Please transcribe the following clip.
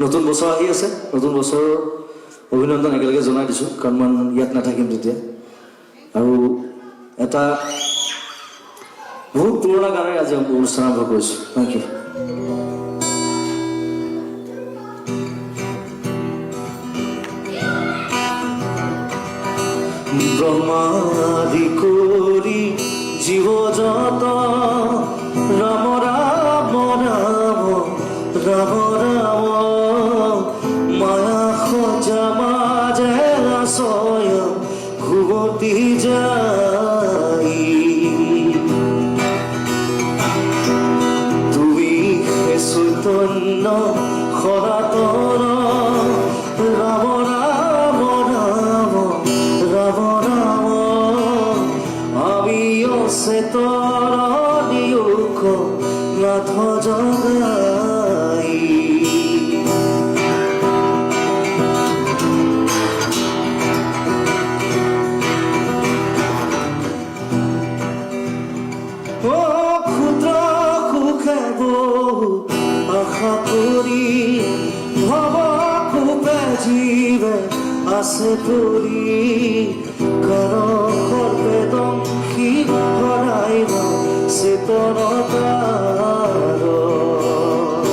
নতুন বছৰ আহি আছে, নতুন বছৰৰ অভিনন্দন একেলগে জনাই দিছোঁ, কাৰণ মই ইয়াত নাথাকিম তেতিয়া। আৰু এটা বহুত পুৰণা গানেৰে আজি অনুষ্ঠান আৰম্ভ কৰিছোঁ। Thank U. ব্ৰহ্মাদি কৰি জীৱ যত ৰাম ৰাম ৰাম ৰাম ৰাম মায়া সজা মাজে স্বয়ং ঘুমতি যাই তুমি হে চৈতন্য সনাতন ৰাম ৰাম ৰাম ৰাম ৰাম আমি অচেতন নিয়োগ নাথ জগাই ক্ষুদ্ৰ সুখে বহু আশা কৰি ভৱ কোপে জীৱে আছে পৰি